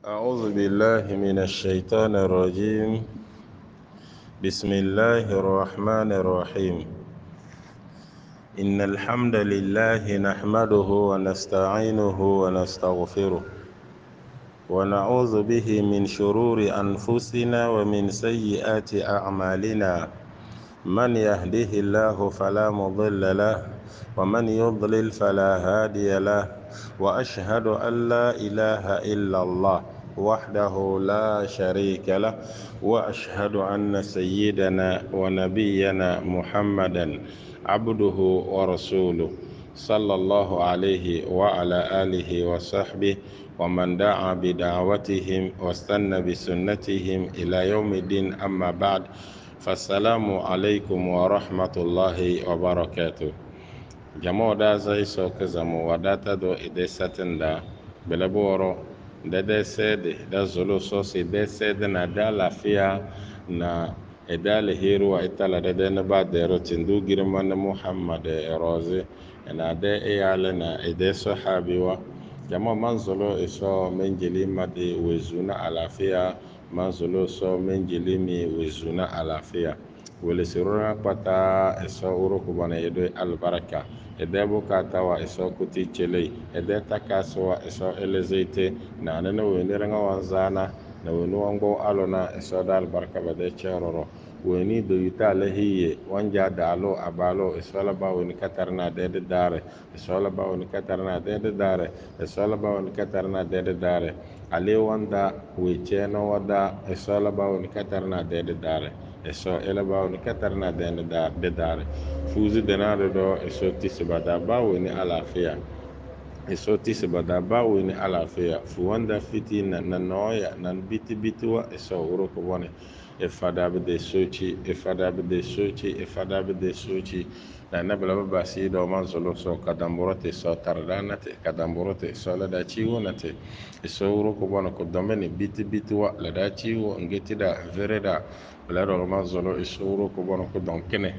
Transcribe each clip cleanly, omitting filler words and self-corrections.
أعوذ بالله من الشيطان الرجيم. بسم الله الرحمن الرحيم. إن الحمد لله نحمده ونستعينه ونستغفره ونعوذ به من شرور أنفسنا ومن سيئات أعمالنا. من يهده الله فلا مضل له ومن يضلل فلا هادي له، وأشهد أن لا إله إلا الله وحده لا شريك له، وأشهد أن سيدنا ونبينا محمدا عبده ورسوله صلى الله عليه وعلى آله وصحبه ومن دعا بدعوتهم واستنى بسنتهم إلى يوم الدين. أما بعد، فالسلام عليكم ورحمة الله وبركاته. Jama'a da zai sauka zama wadata do ide satin da belaboro da sede da zolo sosi da sede na da lafiya na ida lahiruwa itala da na ba da rotin du girman na Muhammad rozi na da iyali na ide sahabiwa. Jama'a man zolo iso min jili madi wezuna alafiya, man zolo so min jili mi wezuna alafiya. Wele siruna pata iso uruku bana yedo albaraka. Ede bukata wa iso kuti chele, ede takaso wa iso elezete na anene weni renga wanzana na weni wango alona iso da albaraka bade cheroro. Weni do yuta lehiye wanja dalo abalo iso laba weni katarna dede dare, iso laba weni katarna dede dare, iso laba weni katarna dede dare. Ale wanda wecheno wada iso laba weni katarna dede dare. Eso elaba weni katarna dede dare. Fuzi denado do eso tisibada bawo ni alafiya, eso tisibada bawo ni alafiya. Fu wanda fiti na noya na biti wa eso uroko bone ifada bide sochi na nabla basi do manzolo so kadamborote so tardanate kadamborote so la da ciwo nate eso uroko bone ko domene biti wa la da ciwo ngeti da vereda la do manzolo eso uroko bone ko donkene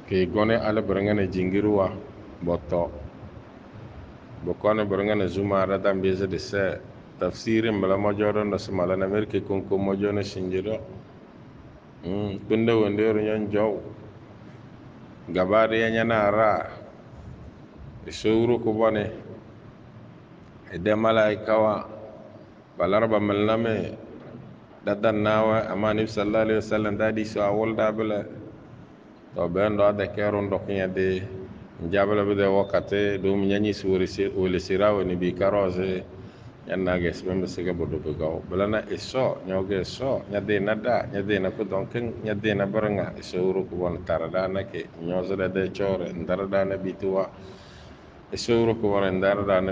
ke gone ala berengane jingiruwa boto bokone berengane zuma radam beze de se tafsiri mbala mojodo no smala na merke konko mojone sinjiro kunde wondero nyon jow gabade yanyana ra isuru ko bone ede malaika wa balarba malname dadan nawa amani sallallahu alaihi wasallam dadi so awolda bele to ben do de kero ndoknya de njabala be de wakate do nyanyi suwrisi wole sirawo ni bi karoze yanna ge sembe sega bodo be gaw balana iso nyoge so nyade nada nyade na ko donken nyade na baranga iso uru ko won tarada na ke nyozo de chore ndarada na bituwa iso uru ko won ndarada na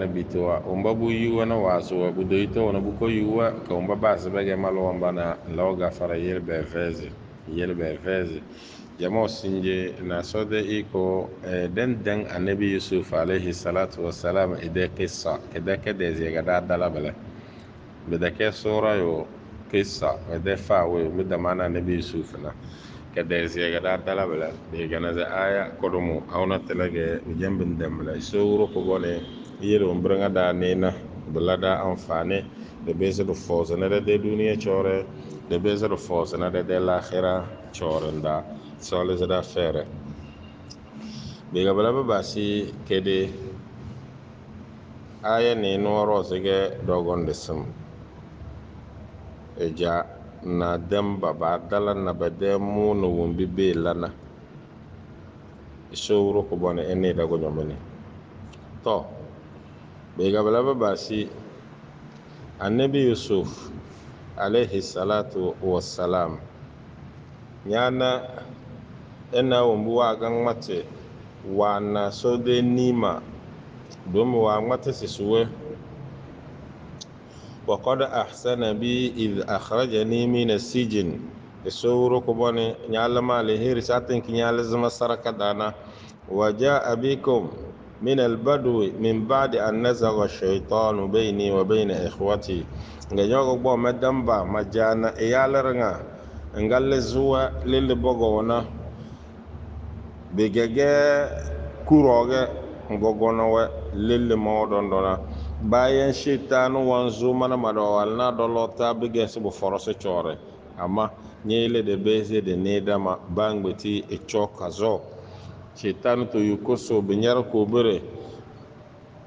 bituwa umbabu yuwa na waso bu doito na bu ko yuwa ka umbaba sabage malo mbana loga fara yelbe veze jamo sinje na sode iko den annabi yusuf alayhi salatu wassalam ide qissa kede kede zega da dalabale bida ke sura yo qissa ide fawe mida mana annabi yusuf na kede zega da dalabale de gana za aya kodumu awna telege jambin demla suru ko bone yero mbranga da nena bulada amfane de bezo foza na de duniya chore de bezo foza na de l'akhirah chorenda sole zada fere biga balaba basi kede aya ne noro zige dogon desum eja na demba ba dala na bade mu no wumbi be lana isowro ko bone ene dago nyomani to biga balaba basi annabi yusuf alayhi salatu wassalam nyana ena wumbu wa gan mate wa na so de nima domin wa mata sisuwe wa qad ahsana bi idh akhrajani min as-sijn isuru ko bone nyalama le heri satin ki nyal zama saraka dana wa jaa bikum min al-badwi min ba'di an nazagha ash-shaytanu bayni wa bayna ikhwati nga nyogo bo madamba majana iyalaranga ngalle zuwa lil bogona bigege kuroge ngogono we lille modon dona bayan shaitan wanzu mana madawal na dolota bige su bu forose chore amma nyele de beze de nedama bangbeti e choka zo shaitan to yukoso binyar ko bere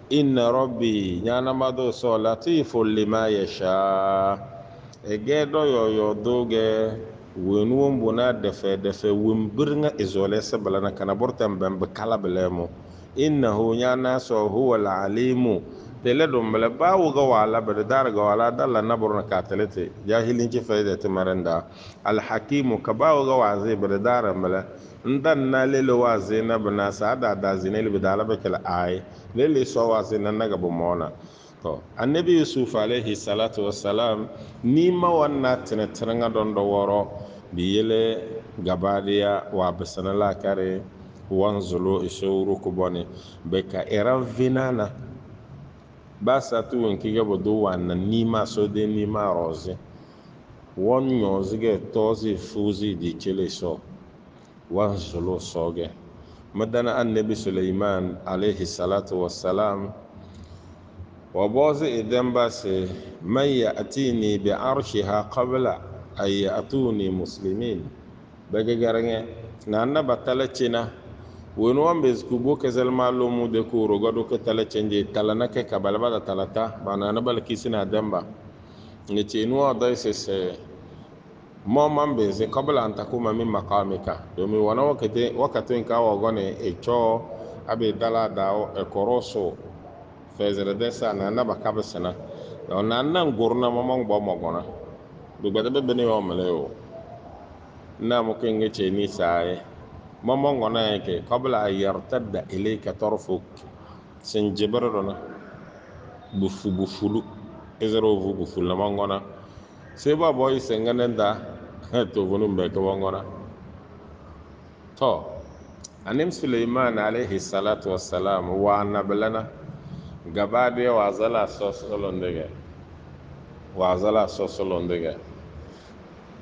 inna rabbi nyana mado so latiful lima yasha ege do yo doge wenu mbuna defe wimbirnga izole sabalana kana bortam bambe kala belemo innahu nyana so huwa alalimu tele dum bele bawo ga wala bede dar ga wala dalla naburna katelete jahilin ci fayda timaranda alhakimu ka bawo ga waze bede dar bele ndan na lele waze na bana sada da zinel bidala bekal ay lele so waze nan naga bu mona to annabi yusuf alayhi salatu wassalam ni ma wanna tinatanga don do woro biyele gabadiya wa bisanala kare wanzulo ishuru kubone beka eran vinana basa tu wenki ga bodo wanna nima so de nima roze won nyozige tozi fuzi di chele so wanzulo soge madana annabi sulaiman alayhi salatu wassalam وبوز إذن بس من يأتيني بعرشها قبل أن يأتوني مسلمين بقى جرنة نانا بطلتنا ونوان بزكوبو كزل معلومو دكورو قدو كتلتنجي تلنك كبال بدا تلتا بانا بلكيسنا دنبا نتينوا دايسس مومن بزي قبل أن تقوم من مقامك دومي وانا وقتين كاو غني إيشو أبي دلا داو إكوروسو fezere desa na na bakabe sena na na ngurna mamang bo mogona du bada be beni o meleo na mo kenge che ni sai mamang ngona ke qabla ay yartadda ilayka tarfuk sin jibrona bufulu ezero bufulu mangona se ba boy senganenda to vonum be ko ngona to anim sulaiman alayhi salatu wassalam wa nablana gaba da wazala sosolon daga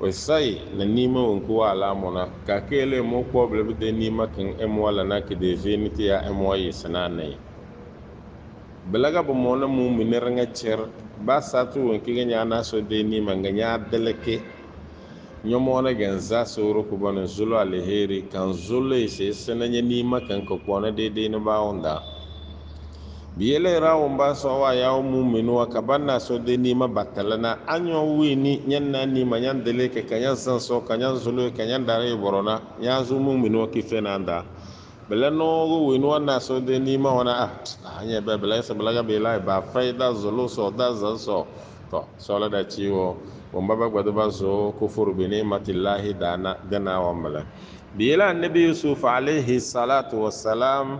wasai na nima wankuwa alamuna ka kele mo problem da nima kan emwala na ke de veniti ya emwaye sanane balaga ba mo na mu minir nga cer ba satu wanki ganya na so de nima ganya deleke nyomo na ganza soro ku bana zulu alheri kan zulu sai sananya nima kan ko kwana de na ba onda biyele rawon ba so wa yawo muminu wa kabanna so de ni ma batalana anyo wini nyanna ni ma nyan dele ke kanyan san so kanyan zulu kanyan dare borona nya zu muminu ki fenanda belano go winu na so de ni ma wana anya be bela sa belaga be lai ba faida zulu so da zan so to so la da ciwo bomba ba gwado ba so kufuru bi ni'matillahi dana wa mala biyela annabi yusuf alayhi salatu wassalam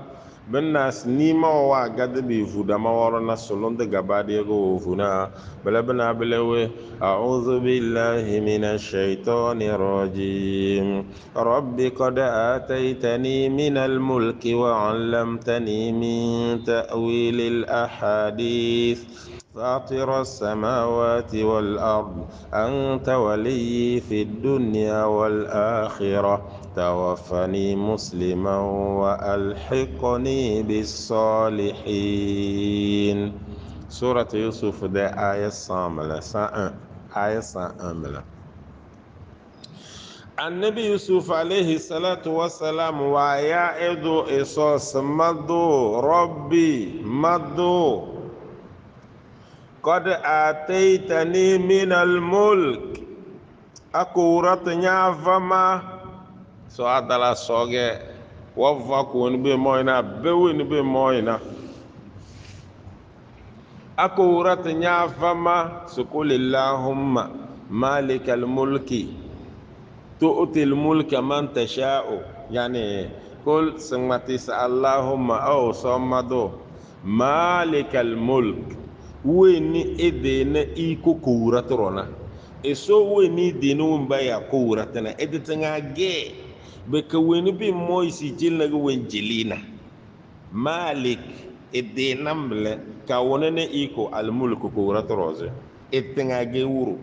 bennas nima wa gade bi vuda mawarna solonde gabade go vuna bala belewe a'udhu billahi minash shaitani rajim rabbi qad ataitani minal mulki wa 'allamtani min ta'wilil ahadith فاطر السماوات والأرض أنت ولي في الدنيا والآخرة توفني مسلما وألحقني بالصالحين سورة يوسف ده آية 101 آية 101 النبي يوسف عليه الصلاة والسلام ويا إدو إصوص مدو ربي مدو قد آتيتني من الملك أكورت نعفما سؤال الله سوغي وفاكون بموينا بوين بموينا أكورت نعفما سقول اللهم مالك الملك تؤتي الملك من تشاء يعني كل سمتي اللهم أو صمدو مالك الملك weni edena iko kuratrona eso weni dinu mbaya kuratana edetanga ge beka weni bi moisi jilna go wenjelina malik edena mble ka wonene iko almulku kuratroze etanga ge wuru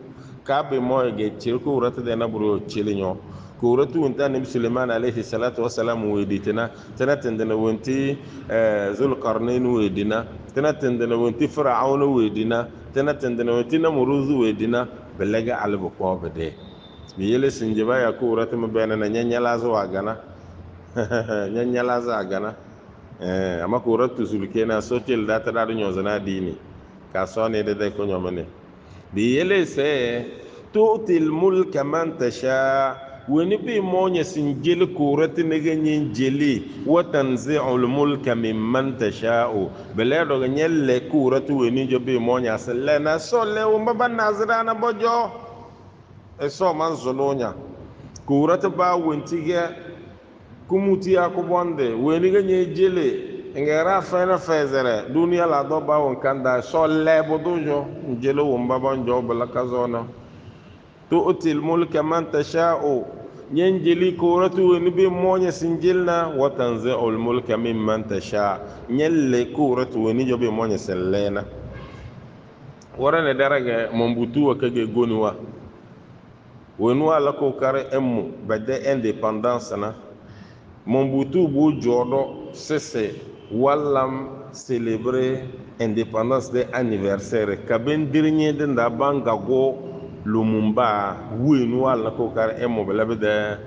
ka be moy ge chirku urata de na buru chilinyo kuratu wonta nabi Suleiman alayhi salatu wassalam weditena tana tendana wonti Zulqarnain wedina tana tendana wonti Fir'aun wedina tana tendana wonti Namrud wedina belaga albu ko bede mi yele sinjiba ya kuratu mabena na nyanyala zuwa gana nyanyala za gana amma kuratu sulkena sotel data da nyozana dini ka sone de ko nyomane bi yele se tu'til mulka man tasha wani bi monya sinjil kurati nege nyin jeli wa tanzi'ul mulka mimman tasha'u bele do nyelle kurati wani jo bi monya sallana solle wo baba nazrana bojo e so man zolonya kurati ba wontige kumuti akubonde wani ge nyi jeli ngera fena fezere dunia la do ba won kanda solle bodojo njelo wo baba njo bala kazona tu'til mulka man tasha'u nyenjeli kuratu wani bi monya sinjilna wa tanzi'ul mulka mimman tasha nyelle kuratu wani jo bi monya sellena warane daraga mombutu wa kage goniwa wenwa la ko kare emu bade independence na mombutu bu jodo sese wallam célébrer indépendance de anniversaire kaben dernier de ndabanga go Lumumba wenu wala ko kar emo bela beda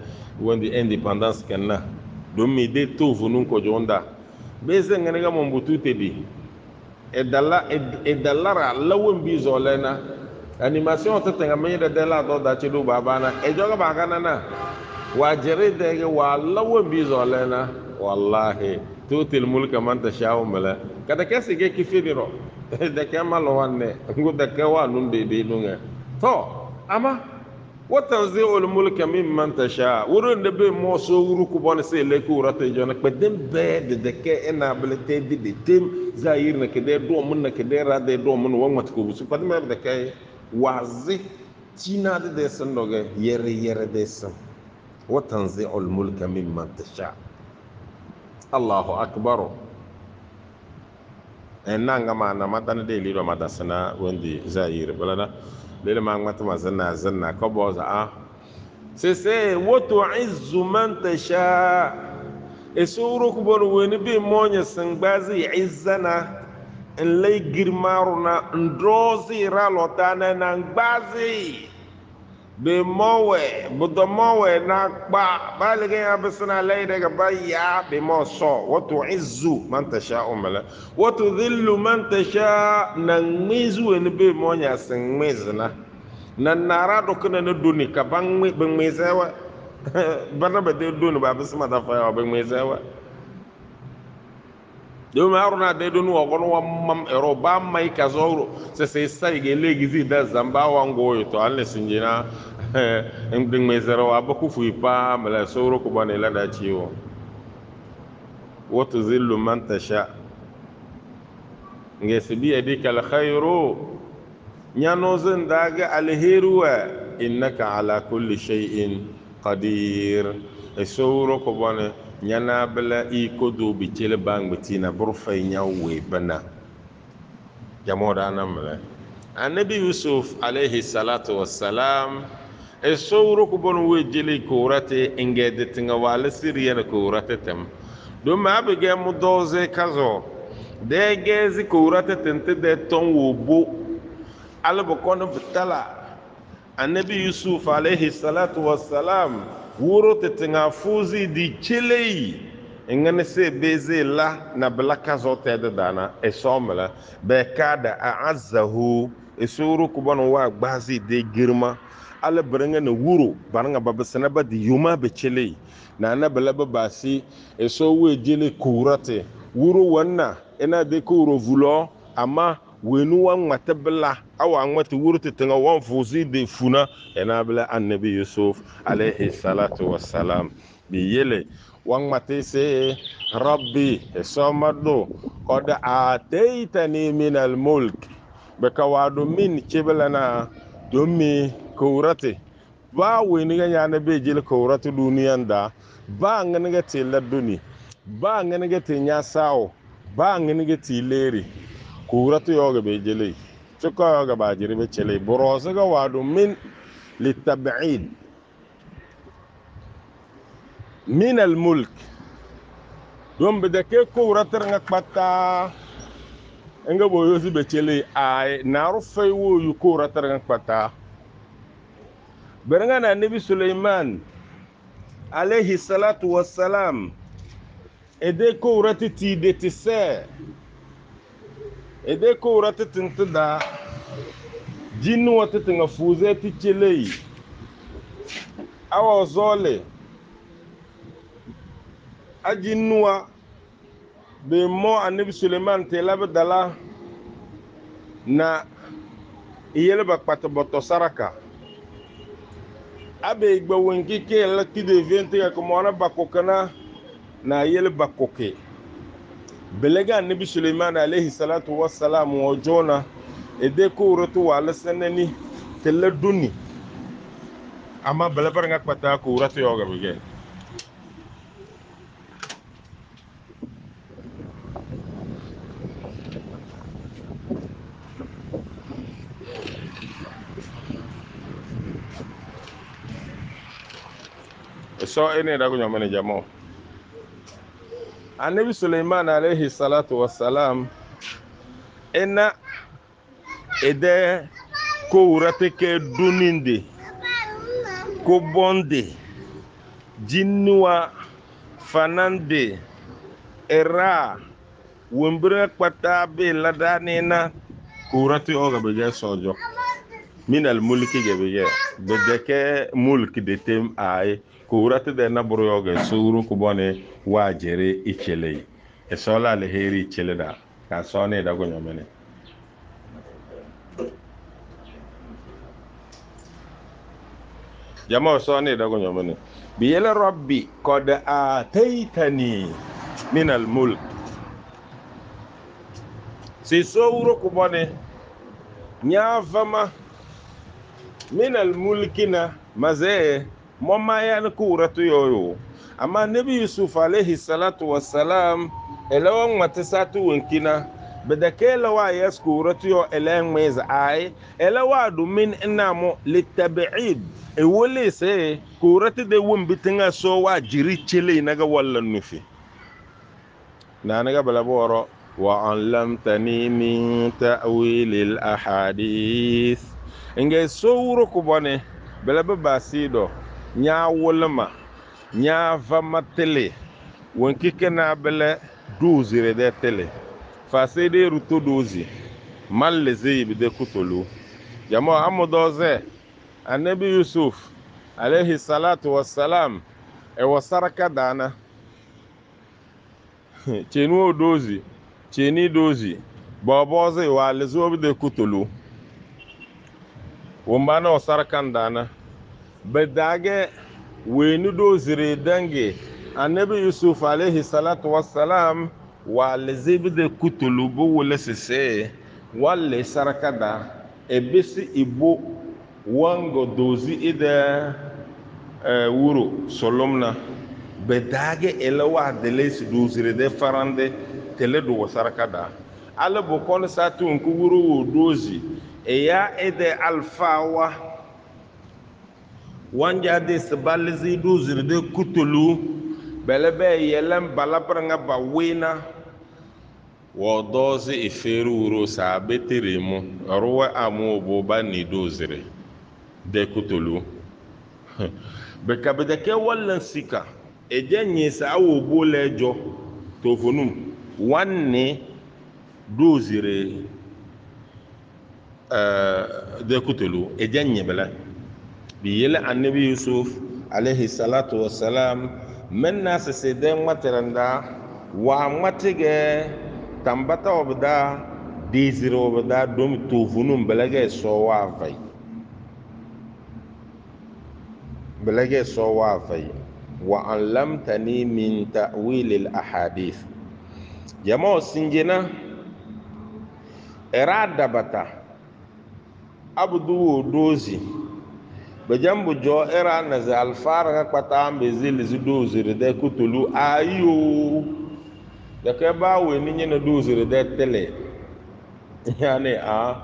wondi independence kenna do mi de to vunun ko jonda beze ngene ga mombutu tedi e dallara lawon bi zolena animation to tenga me de la do da chedu babana e joga bagana na wa jere de wa lawon bi zolena wallahi tutil mulka man tashaa'u mala kada kesi ge kifidiro de kamalo wanne ngude ke wa nun de nunga to ama watanzi'ul mulka mimman tasha wurin da bai mo so wuru ku bon sai le ku rata jona kpedem be de ke ena abilité de tem zahir na ke de do mun na ke de ra de do mun won mat ko su kpedem de ke wazi tina de san doge yere de san watanzi'ul mulka mimman tasha Allahu akbar enanga mana matana de lido madasana wondi zahir balana lele ma ngmata ma zanna ko boza a sese wotu izzu man tasha esuru ku bon woni bi monya sangbazi izzana en lay girmaruna ndrozi ralotana na ngbazi be mowe budo mowe na ba balige ya bisna lay daga bayya be mo so wotu izzu man tasha umala wotu dhillu man tasha na mizu woni be monya sangmezna na nara do kana na doni ka ban mezewa bana ba de doni ba bisma da fa ba mezewa do ma aruna de doni wa gono wa mam ero ba mai ka zoro se sai ge legizi da zamba wa ngoyo to alle sinjina en bin mezewa ba ku fu pa mala soro ko bane la da ciwo wa tuzillu man tasha ngesi bi adika al khairu nyano zan daga alheruwa innaka ala kulli shay'in qadir esoro ko bone nyana bala i ko do bi cele bang bitina burfay nyawe bana jamoda namle annabi yusuf alayhi salatu wassalam esoro ko bon we jeli ko rate ingede tinga wala siriya ko rate tem do ma be ge mu doze kazo de gezi ko rate tente de ton wo bo albu kono bitala annabi yusuf alayhi salatu wassalam wuro tetinga fuzi di chilei ngane se beze la na blaka zote de dana e somla be kada a'azzahu e suru kubon wa gbazi de girma ala brenga na wuro baranga babasana ba di yuma be chilei na na balaba basi e so we jele kurate wuro wanna ina de kuro vulo ama wenu wa ngmata bla awa ngmata wurti tinga wan fuzi de funa ena bla annabi yusuf alayhi salatu wassalam bi yele wa ngmata se rabbi somado qad ataitani min al mulk baka wadu min kiblana domi kurati ba wenu ga yana be jil kurati duniyan da ba ngani ga tilla duni ba ngani ga tinya sawo ba ngani ga tileri kuratu yoga be jele suka yoga ba jiri be chele borosa ga wadu min litab'id min al mulk don bedeke ko ratar nga kpata nga boyo zibe chele ay naru fay wo yu ko ratar nga kpata beranga na nabi Sulaiman alayhi salatu wassalam ede ko ratiti de tise ede ko ratitin tada jinnu watata nga fuze ti chele awa zole ajinnuwa be mo anabi Suleiman te labe dala na iyele ba kpata boto saraka abe igba wenki ke la kide vente ya ko na bakokana na iyele bakoke belega anabi Suleiman alayhi salatu wassalam o jona ede ko rotu wala seneni tele duni ama belebar nga kpata ko rotu yoga bege so ene da ko nyamane jamo anabi Suleiman alayhi salatu wassalam ena ede ko wurate ke duninde ko bonde jinnuwa fanande era wombere kpata be ladane na ko wurate oga be sojo min al mulki ge be bedeke mulk de tem ay ko wurate de na buru yoga suru ko bone wajere ichele e sola le heri ichele da ka sone da go nyamene jama sone da go nyamene bi yela rabbi qad ataitani min al mulk si sowro ko bone nyavama min al mulkina maze moma yan kuratu yoyo amma nabi yusuf alayhi salatu wassalam elawan matasatu wankina bedakela wa yaskuratu yo elen meza ay elawa du min inamo litab'id e wole se kuratu de wumbitinga so wa jiri chele naga walla nufi nanaga balaboro wa allamtani min ta'wil al ahadith inge sowro ko bone belabe basido nya wolma nya vama tele wonki kana bele dozire de tele fasede ruto dozi malle zeyi de kutulu jamo amodoze anabi yusuf alayhi salatu wassalam e wasaraka dana chenu dozi cheni dozi boboze wa lezo de kutulu wombana wasarakan dana bedage weni dozire dange anabi yusuf alayhi salatu wassalam wa lezibi de kutulu bo wole sese wale sarakada ebisi ibo wango dozi ide wuro solomna bedage elewa delesi dozire de farande tele do sarakada ala bo kon satu nku wuro dozi eya ede alfawa wanja de sabalizi dozire de kutulu belebe yelem balabranga ba wina wo dozi iferu wuro sa beteremu ruwa amu bo bani dozire de kutulu bekabede ke wallan sika ejenye sa awo bole jo tofonum wanne dozire de kutulu ejenye bela biyele annabi yusuf alayhi salatu wassalam menna se den materanda wa matige tambata obda diziro obda dom tofunum belage so wa vai belage so wa vai wa allamtani min ta'wil al ahadith jamo sinjena erada bata abdu dozi bejambu jo era na za alfara ka kpata mbezili zidozire de kutulu ayo da ke ba we ni nyene dozire de tele yani a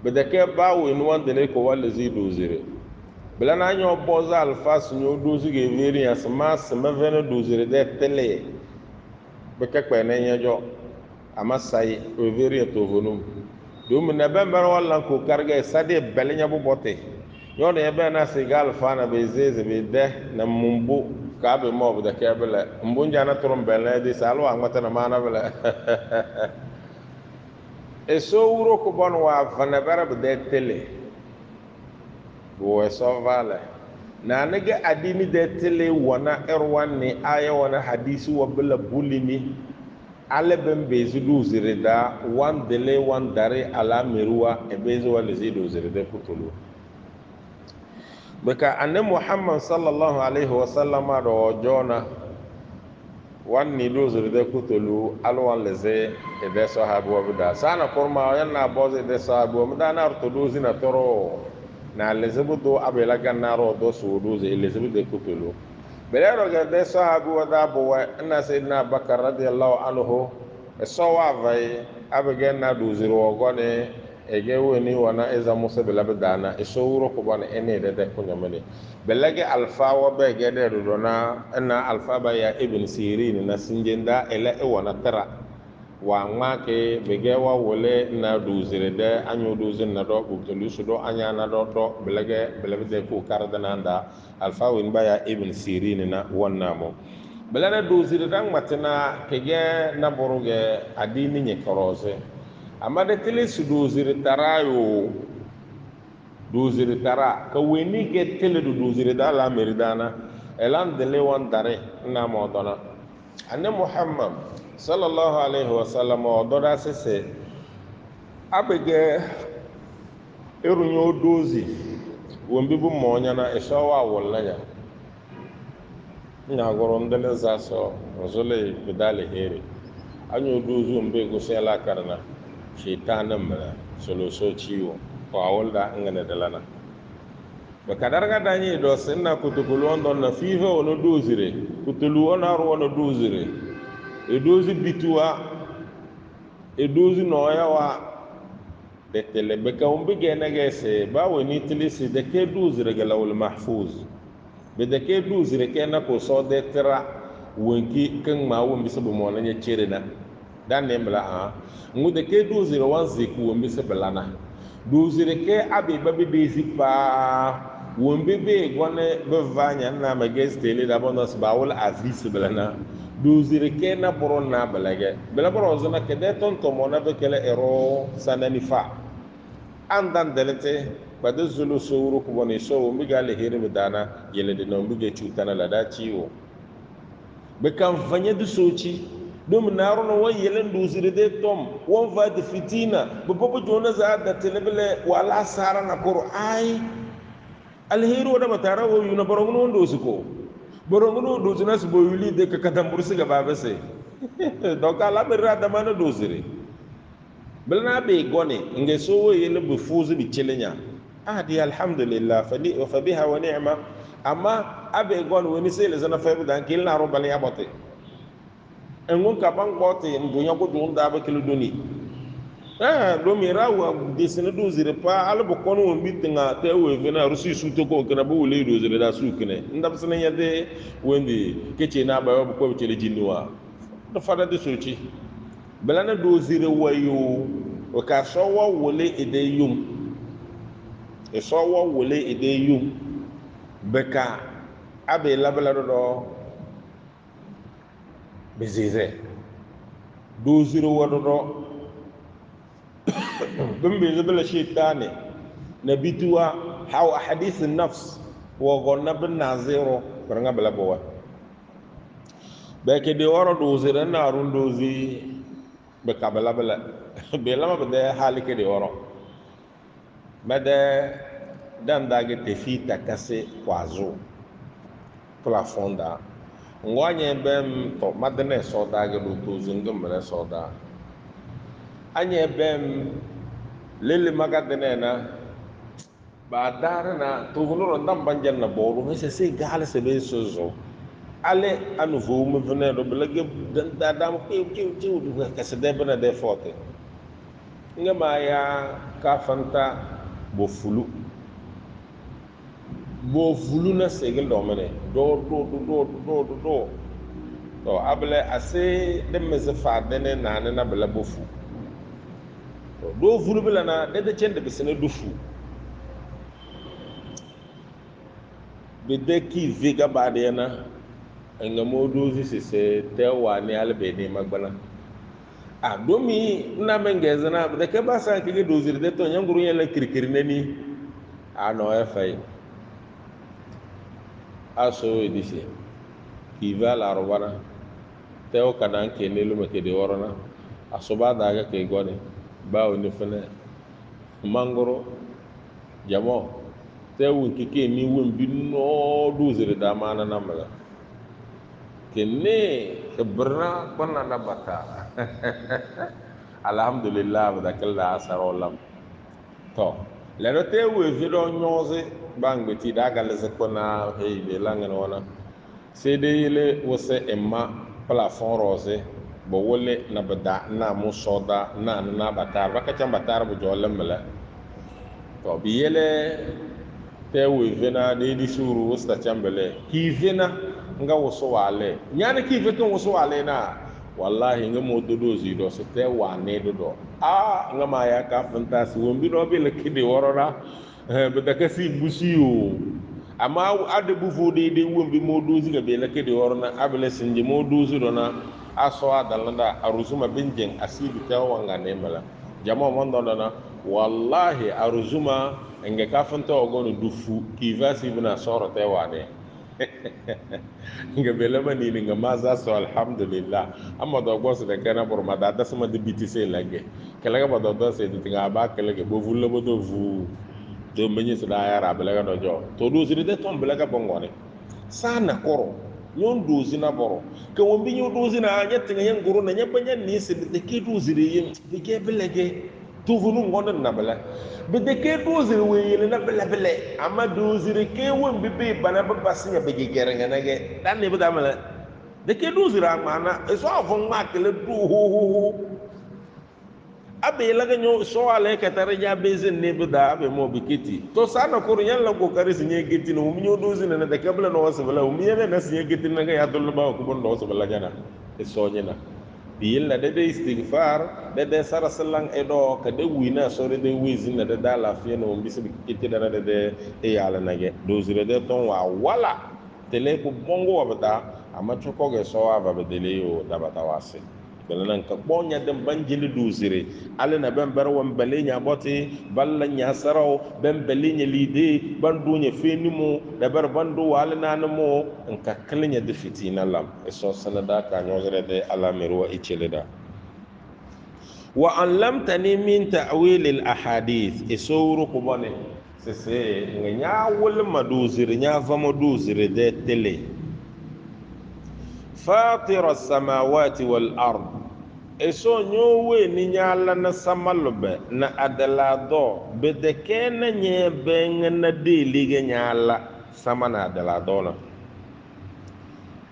be da ke ba we ni wanda ne ko wala zidozire bela na nyo boza alfa sunyo dozi ge veri asma sema vena dozire de tele beka kpene nyajo amasai o veri to vonum dum na bember wala ko karge sade belenya bu bote yo ne be na sigal fana be zeze be de na mumbu ka be mo de kebele mbunja na turum bele de salo angmata na mana bele e so wuro ko bon wa fana bara be de tele bo e so vale na nege adini de tele wana erwan ni aya wana hadisi wa bela bulini ale ben bezu duzire da wan dele wan dare ala meruwa e bezu wa lezi duzire de kutulu beka anne muhammad sallallahu alaihi wasallam do jona wan ni duzire de kutulu alwan leze e de sahabu wa bida sana kurma yanna boze de sahabu wa da na orto duzina toro na lezebu do abela ganaro do su duze lezebu de kutulu belero ga de sahabu wa da bo wa anna sayyidina bakar radiyallahu anhu so wa vai abege na duziro gone ege woni wana eza musa belabe dana so wuro ko bana ene de kunyamani belage alfa wa be ge de do na na alfa ba ya ibn sirin na sinjenda ele e wana tara wa ngake bege wa wole na duzire de anyo duzin na do butulu su do anya na do belage belabe de ko kardana nda alfa win ba ya ibn sirin na wonna mo belana dozire dan matina kege na boruge adini nye korose amade tele su dozire tarayo dozire tara ka weni ke tele do dozire da la meridana elan dele wan dare na modona anne muhammad sallallahu alaihi wasallam odora sese abege erunyo dozi wombi bu monya na eshawa wallanya ina goron dele zaso zole bidale heri anyo dozu mbe gusela karna shaytanan mala solo so ciwo ko awolda ngane dalana ba kadarga dani do senna kutulu on don na fifa wono dozire kutulu on aro wono dozire e dozi bituwa e dozi noyawa de tele be ka umbe gene gese ba woni tilisi de ke dozire galawul mahfuz bede ke duzire ke na ko so de tera wonki kan ma won bi sabu mo na nya chere na dan ne mla a ngu de ke duzire wan ziku won bi sabala na duzire ke abi ba bi zipa won bi be gone be vanya na ma ges tele da bonus ba wol avis balana duzire ke na boron na balage bela boron zona ke de ton to mo na be kele ero sanani fa andan delete bada zulu sowuru ko bone so mi gale hiri mi dana yele de no mi ge cutana la da ciwo be kan vanya du soci dum naro no won yele nduzire de tom won va de fitina be bobo jona za da telebele wala sara na qur'ai alheri da batara wo yuna borongo ndo suko borongo ndo zina su boyuli de ka kadambur su gaba ba sai donc ala be rada mana dozire belna be gone nge so wo yele be fuzu bi chelenya di alhamdulillah fa biha wa ni'ma amma abe gone woni se le zana fa dan kil na ro bale yabote engun ka bang bote ndunya ko dun da ba kilo doni do mi rawa desene dozire pa ala bo kono won bitinga te we vena rusi su to ko kana bo wole dozire da su kene ndam sene yade wendi keche na ba ko chele jinwa do fada de sochi belana dozire wayo o ka so wa wole ede yum e so wa wole ede yum beka abe labala do bezize dozire wado do bimbe zibla shaytani nabituwa haw ahadith an-nafs wa gonna bin naziro baranga bala bowa beke de waro dozire na run dozi be kabala bala be lama be halike de woro mede dan dage te fita kase kwazo plafonda ngwanye bem to madene so dage do tozi ngumre so da anye bem lele magadene na ba dara na to hunoro ndam banjan na boru se gale se be sozo ale anu vo mu vene do belage da dam ke du ka se de bena de forte ngama ya ka fanta bo fulu bo vuluna segel do mene do to abele ase de meze fa de ne na ne na bela bofu to do vulu bela na de chende be sene dufu be de ki vega ba de na nga modozi se te wa ne albe ne magbana a domi na mengeze na de ke ba sa ke dozir de to nyanguru yele kirkir ne ni a no e fay aso edisi ki va la robana teo kadan ke ne lume ke de worona asoba daga ke gone bawo ni fene mangoro jamo tewu ke ni won bi no dozir da mana na mala kenne berna konna na bata alhamdulillah da kala asarolam to le no tewu vido nyoze bangbeti daga le sekona hey de langen wana sede yele wose emma plafond rose bo wole na bada na musoda na batar baka cham batar bu jolle mala to bi yele tewu vena de di suru wosta chambele ki vena nga woso wale nyane ki veka woso wale na wallahi nga mo dodo zido se te wa ne dodo nga ma ya ka fantas wombi do be le kidi worora be da kasi busiyo ama ade bu fodi de wombi mo dozi ga be le kidi worona abele sinje mo dozi do na aso adalanda aruzuma binjen asibi te wanga ne mala jama mon do na wallahi aruzuma nge ka fanta ogono dufu ki vasi bina soro te wa ne nga belema ni nga maza so alhamdulillah amma do gos de kana bor ma da sama de bitise lage kala ga do se de nga ba kala ga bo vulle bo do vu do menyi so da yara bela ga do jo to do zire de tom bela ga bongone sana koro nyon do zina boro ke won bi nyon do zina nyet nga yan guru na nyabanya ni se de ke do zire yin de ke belege to vunu ngon na bela be de ke dozire weyele na bele ama dozire ke won bibe bana ba basinya be gegere nganage dan ne bada mala de ke dozire amana eso avon makele do ho abe la ganyo so ale ka tare ja bezin ne bada abe mo bikiti to sana ko yan la ko kare sinye giti no mi nyo dozine na de kabla no wasbala mi yana na sinye giti na ga ya dole ba ko bon do wasbala jana eso nyina biyilla de istighfar de sarasalang edo ka de wina sore de wizina de da lafiya no mbisi kiti da de e yala nage dozire de ton wa wala tele ko bongo wabata amma choko ge so ava be dele yo da bata wase belanan ka bonya de banjili dozire ale na ben bar won balenya boti balla nya saraw ben balenya lide bandu nya fenimo da bar bandu wala nanamo en ka kalnya de fitina lam e so sanada ka nyozere de ala merwa icheleda wa allamtani min ta'wil al ahadith e sowru ko bone se nga nya wol maduzir nya famo duzir de tele fatir as samawati wal ard eso nyowe ni nyala na samalbe na adalado be de ken nye ben na de lige nyala samana adalado na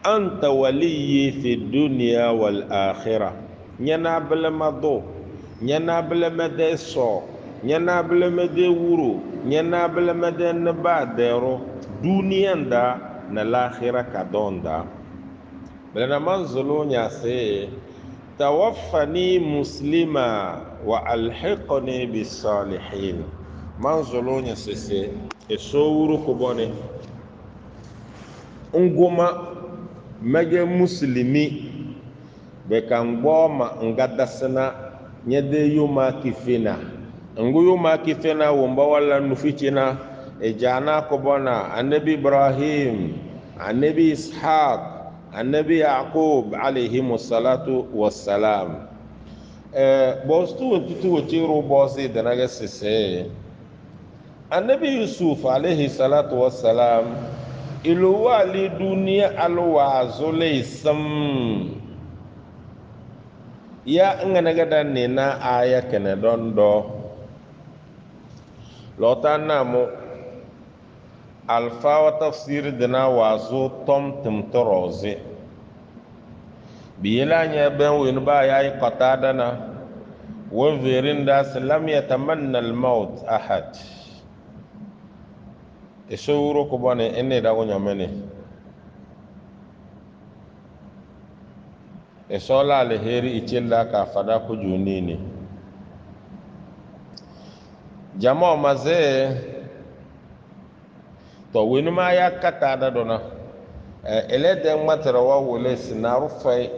anta waliyyi fi dunya wal akhirah nyana blama do nyana blama de so nyana blama de wuro nyana blama de nabadero duniyanda na l'akhirah kadonda blana manzulu nya se tawaffani muslima wa alhiqni bis salihin manzulu nya se e so wuro ko bone ngoma mege muslimi be kan gboma ngadasana nyede yuma kifina ngu yuma kifina womba wala nufichina e jana ko bona annabi ibrahim annabi ishaq annabi yaqub alayhi salatu wassalam bostu tutu wotiro bosi danaga sese annabi yusuf alayhi salatu wassalam ilu wali dunia alwazule sam ya nganaga dan nena aya kene dondo lotana mo alfa wa tafsir dina wazo tom timtoroze biyela nya ben wen ba ya qatada na wa virin da lam yatamanna al maut ahad esowuro ko bone enne da go nyamene esola le heri ichilla ka fada ko junini jama maze to winu ma ya kata da dona ele de matara wa wole sinaru fai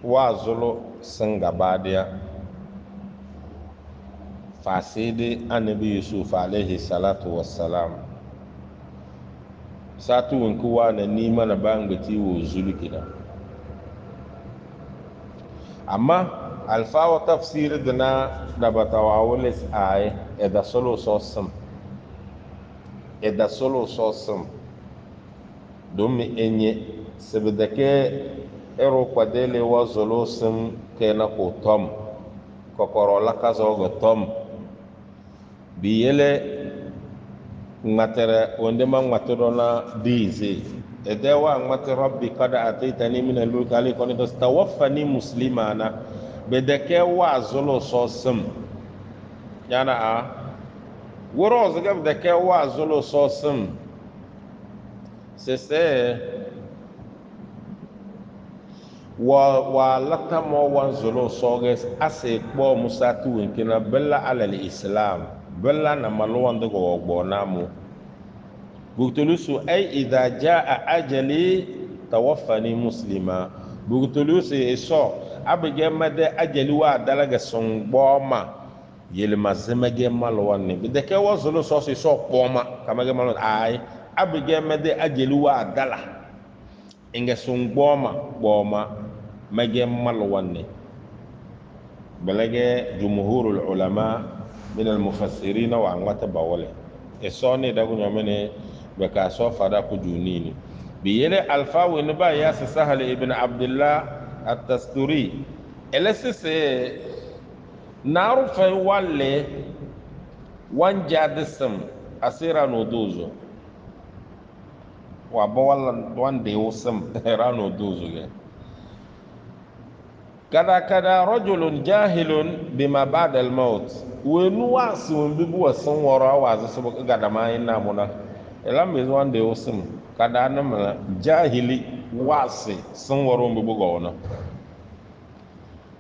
wa zulu sun gaba daya fasidi annabi yusuf alaihi salatu wassalam satu winku wa na nima na bangati wo zulu kida amma alfawa tafsir dana da batawawilis ay eda solo sosum domin enye sabidake ero kwadele wa zolo sim kena ko tom kokoro laka zogo tom biyele ngatere onde ma ngatoro na dizi edewa ngate rabbi kada ataitani min al-mulk ali kon tawaffani muslimana bedeke wa zolo sosum yana a woro zaga bedeke wa zolo sosum sese wa lata mo wan zolo soges ase kpo musatu winkina bella alal islam bella na malwan daga wogbo namu bugtulusu ay idha jaa ajali tawaffani muslima bugtulusu eso abige made ajali wa dalaga songboma yelma zemage malwan ne bideke wa zolo sosi so kpoma kamage malwan ay abige made ajali wa dala inga songboma boma mage malwan ne balage jumhurul ulama min al mufassirin wa angwata bawale esone dagu nyamene beka so fada ku junini biyele alfa wini ba ya sahal ibn abdullah at-tasturi elesese naru fay walle wanja desam asira no dozo wa bawalla wande wosam rano dozo ge kada rajulun jahilun bima ba'da al-maut wenu wasu bibu wasan wara wazu sabu gadama ina muna elam is one day osim kada na jahili wasi sun waro bibu gona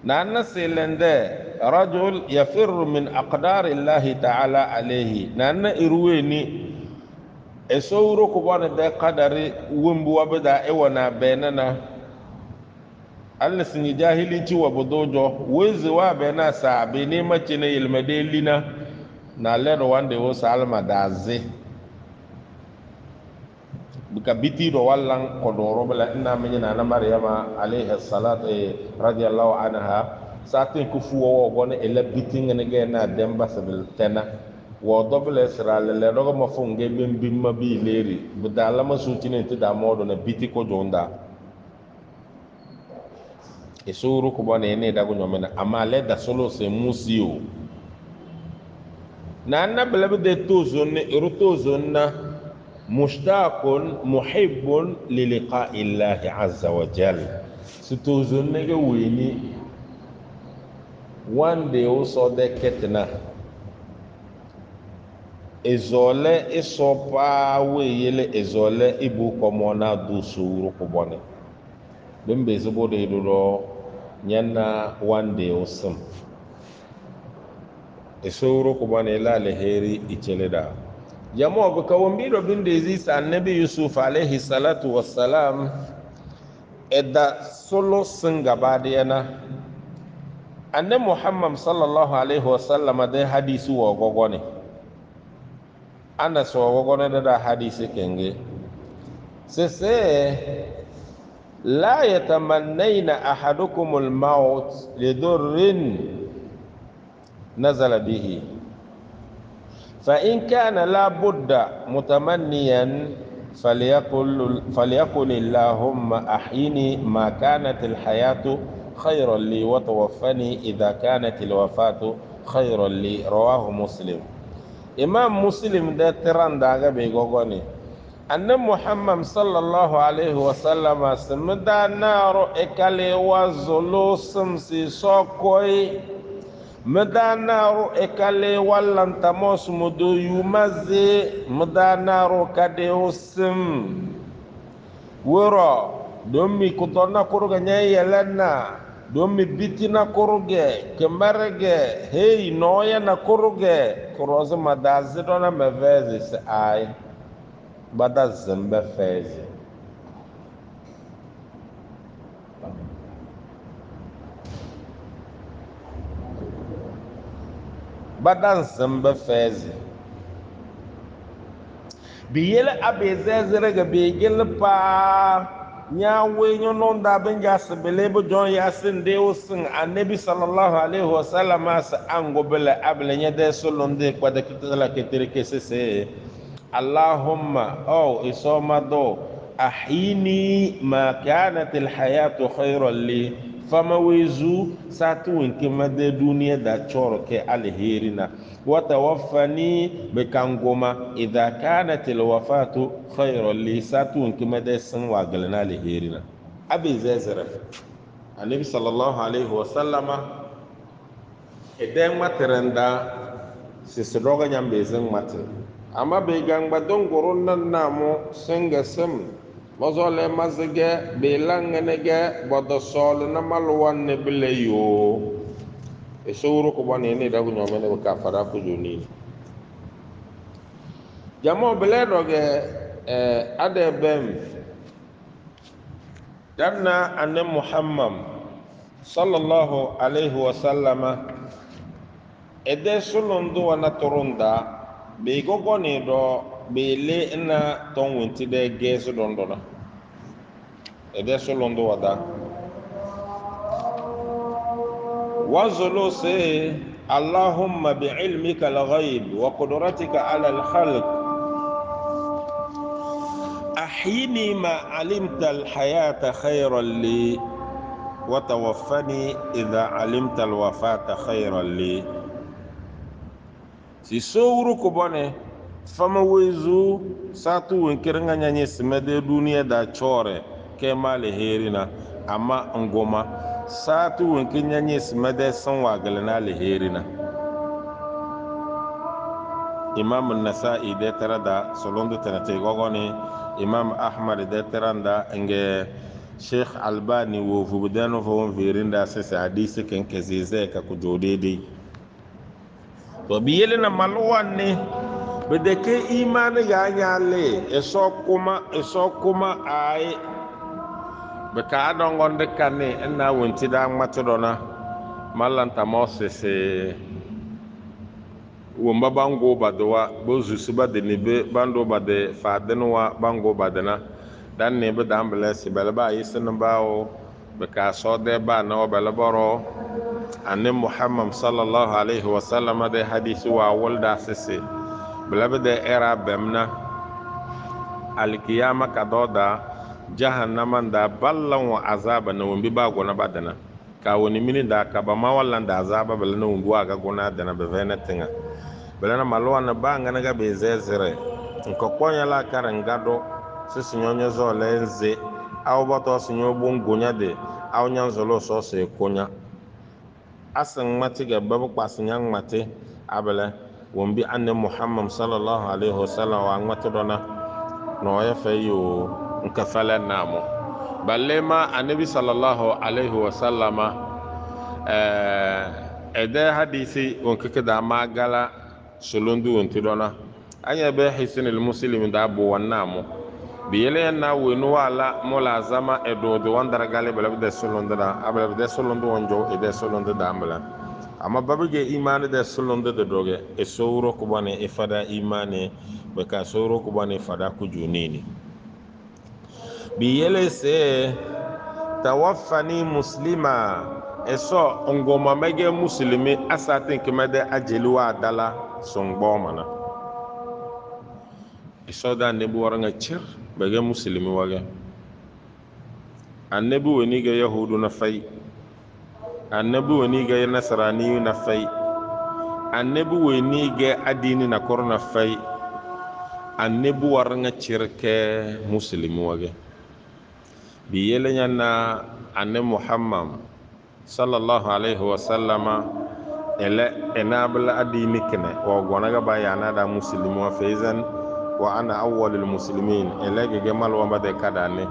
na nasilende rajul yafirru min aqdari allah ta'ala alayhi na irweni esowuro ko bana de qadari wumbu wabda ewana benana Allah sun yi jahilici wa budojo wezi wa bena sa be ne mace na ilmade lina na lero wanda yo salma daze buka biti do wallan ko do robla ina men na maryama alayha salatu radiyallahu anha satin ku fuwo gone ela biti ngene ge na demba sabil tena wo doble sra le do ma funge bim ma bi leri budala ma sutine te da modo na biti ko jonda esuru ko bone ne dago nyomena ama le da solo se musio na annabla bide tozonne irutozonna mushtaqun muhibbun li liqa'i allah azza wa jalla sitozonne ge weni wande o so de ketna ezole isopa weyele ezole ibu komona du suru ko bone bembe zubo de do nyanna wande osum esoro ko bane la leheri icheleda jamo ko kawmbiro binde zisa annabi yusuf alayhi salatu wassalam edda solo singa badiyana annabi muhammad sallallahu alayhi wasallam de hadisi wo gogone ana so gogone da hadisi kenge sese لا يتمنين أحدكم الموت لضر نزل به فإن كان لا بد متمنيا فليقل اللهم أحيني ما كانت الحياة خيرا لي وتوفني إذا كانت الوفاة خيرا لي رواه مسلم إمام مسلم ده تران داغا بيغوغوني أن محمد صلى الله عليه وسلم سمدا نار إكالي وزلو سمسي سوكوي مدانارو إكالي والان تموس مدو يمزي مدانارو كديوسم ورا دومي كتونا كورغا يلنا دومي بيتنا كورغا كمرغا هي نويا نا كورغا كروز مدازدونا مفازي ساي بدا زمبا فازي بدا زمبا فازي بيلا أبي زازرق بيجل با نياوي نون دا بنجاس بليبو جون ياسين ديوسن النبي صلى الله عليه وسلم اس انغو بلا ابل نيدي سولون دي قد كتلا كتريكي سي اللهم او اسوما دو احيني ما كانت الحياة خيرا لي فما ويزو ساتو انكما دي دنيا دا تشورك الهيرنا وتوفني بكانغوما إذا كانت الوفاة خيرا لي ساتون كما دي سن واغلنا لهيرنا أبي زازر النبي صلى الله عليه وسلم إدن ماترندا سيسدوغا نيام بيزن ماتر أما بيغان بدون قرون نامو سنغ سم مزول مزغة بيلانغنغة بدصول نمالوان نبليو esowuro ko bone ni dagu nyomene ka fara ko joni jamo bele doge ade bem danna anna muhammad sallallahu alaihi wasallama ede sulundo wana torunda be gogo ni do be le na ton wonti de geso dondona ede sulundo wada وانزلوا سي اللهم بعلمك الغيب وقدرتك على الخلق أحيني ما علمت الحياة خيرا لي وتوفني إذا علمت الوفاة خيرا لي si sowru ko bone fama wezu satu wenkiringa nyanye simede duniya da chore ke male herina amma ngoma satu wenkin nyanye simede sanwa galana le herina imam an-nasa'i de tarada solondo tanate gogoni imam ahmad de taranda nge sheikh albani wo fubudano fo virinda sese hadisi ken kezize ka ku jodede to biyele na malwanne bedeke imani ga nyale eso kuma ay be ka don gonde kanne na wonti da matodona malanta mosese womba bango badwa bozu suba de nebe bando bade fadenwa bango badana dan ne be ambulance balba yisin bawo be ka so de ba na balboro anne muhammad sallallahu alaihi wasallam de hadisi wa walda sese balabde era bemna alkiyama kadoda jahannama da ballan wa azaba na wombi ba gona badana ka woni mini da ka ba ma wallan da azaba balana wombi wa ga gona dana be venetinga balana malwa na ba ngana ga be zezere nko konya la karangado sisi nyonyo zo lenze aw bato sinyo bongonya de aw nyanzolo so se konya asan mati ga babu kwasinyang mati abele wombi anne muhammad sallallahu alaihi wasallam wa ngmati dona no ya fayo nka fala namo balema annabi sallallahu alaihi wasallama ede hadisi wonkeke da magala solondu wonti dona anya be hisinil muslim da bo wannamo biyele na wenu wala mulazama edodo wandara gale bala de solondu da abala de solondu wonjo ede solondu da ambala amma babige imani de solondu de doge e sowro ko bane e fada imani be ka sowro ko bane fada ku junini biyele se tawaffani muslima eso ngoma mege muslimi asatin kemede ajeliwa dala songbomana eso da nebu waranga cir bege muslimi wage annabi woni ga yahudu na fai annabi woni ga nasrani na fai annabi woni ga adini na korna fai annabi waranga cirke muslimi wage biyele nyanna anne muhammad sallallahu alaihi wasallama ele enabla adini kene wa gonaga ba yana da muslimu wa faizan wa ana awwalul muslimin ele gege mal wa bade kadane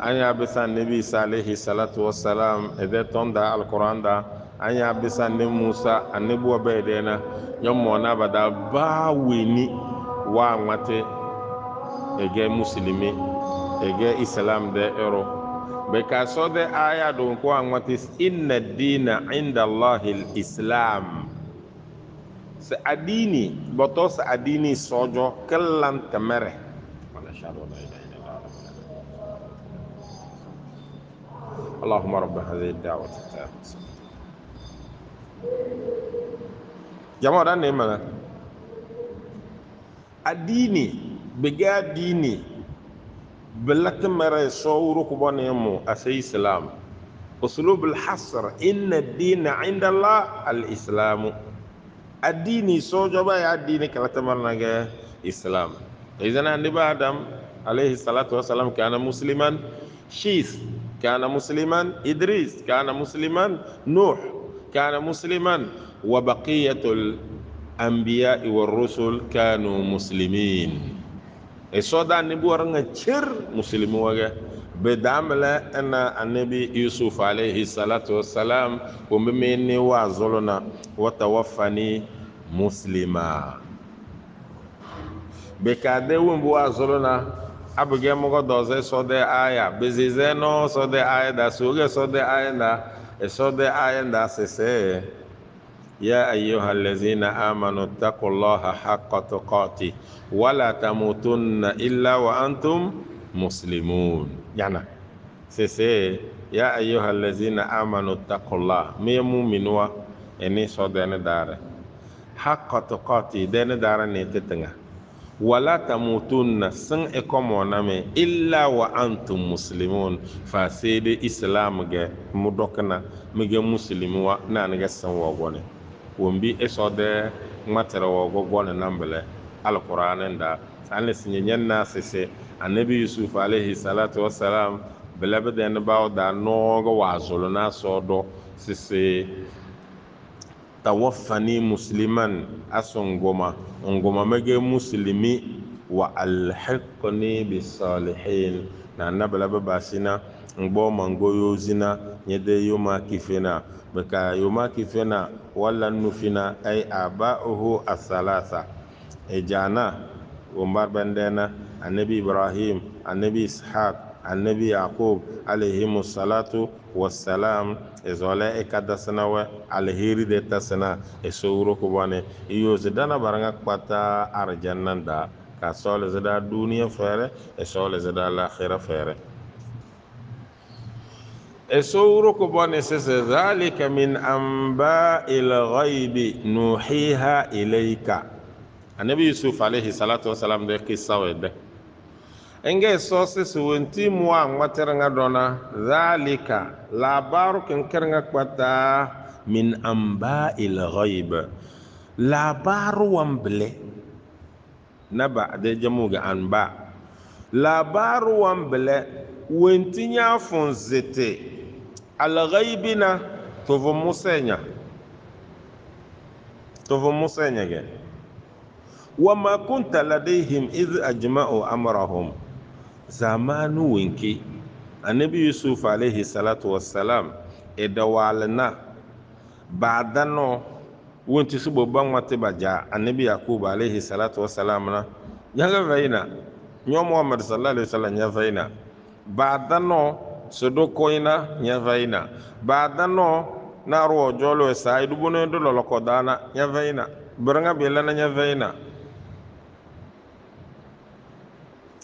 anya bisa nabi sallallahu salatu wassalam ede tonda alquran da anya bisa ne musa annabi wa bedena nyommo na bada ba weni wa ngate ege muslimi ege islam de ero be ka so de aya don ko ngate inna dina inda allahil islam sa adini boto sa adini sojo kallan tamare wala shadu la ilaha illallah اللهم رب هذه الدعوة التامة جماعة نعمة الديني بقى ديني بلت مرة صورك بنيمو أسي إسلام أسلوب الحصر إن الدين عند الله الإسلام الديني صوجبا يا الديني كلا تمرنا إسلام إذن النبي آدم عليه الصلاة والسلام كان مسلما شيث كان مسلما إدريس كان مسلما نوح كان مسلما وبقية الأنبياء والرسل كانوا مسلمين الصودا النبي ورنا تشر مسلم وجه بدعمل أن النبي يوسف عليه الصلاة والسلام وممن وازلنا وتوفني مسلما بكاده ومبو وازلنا abuge mogo doze sode aya bezize no sode aya da suge sode aya da sode aya da sese ya ayyuhal ladzina amanu taqullaha haqqa tuqati wala tamutunna illa wa antum muslimun yana sese ya ayyuhal ladzina amanu taqullaha me mu'minwa eni sode ne dare haqqa tuqati dene dare ne tetanga wala tamutunna sun ekomona illa wa antum muslimun fa sede islam ge mudokna mige muslimu wa naniga san wogone wombi esode matara wogo gone nambele alquran da an sinye nyanna sese annabi yusuf alayhi salatu wassalam belabeden bawda nogo wazulu na sodo sese tawaffani musliman asungoma ngoma mege muslimi wa alhiqni bisalihin na nabala babasina ngbo mangoyo zina nyede yoma kifena beka yoma kifena wala nufina ay aba'uhu as-salasa ejana umar bandena annabi ibrahim annabi ishaq annabi yaqub alayhimu salatu wassalam ezole ekadasana we alheri de tasana esowro ko bone iyo zedana baranga kpata arjannanda ka sole zeda duniya fere e sole zeda l'akhirah fere esowro ko bone sese zalika min amba'il ghaibi nuhiha ilayka annabi yusuf alayhi salatu wassalam de kisawe de enge sose suwenti muwa ngwateranga dona zalika labaru kenkeranga kpata min amba'il ghaib labaru wamble naba de jamuga anba labaru wamble wenti nya fonzete al ghaibina tovo musenya ge wama kunta ladayhim idh ajma'u amrahum zamanu winki annabi yusuf alayhi salatu wassalam edawalna baadano wonti subo bangwate baja annabi yaqub alayhi salatu wassalam na yaga vaina nyo muhammad sallallahu alayhi wasallam nya vaina baadano sodo koina nya vaina baadano naro jolo sai dubuno do lokodana nya vaina branga belana nya vaina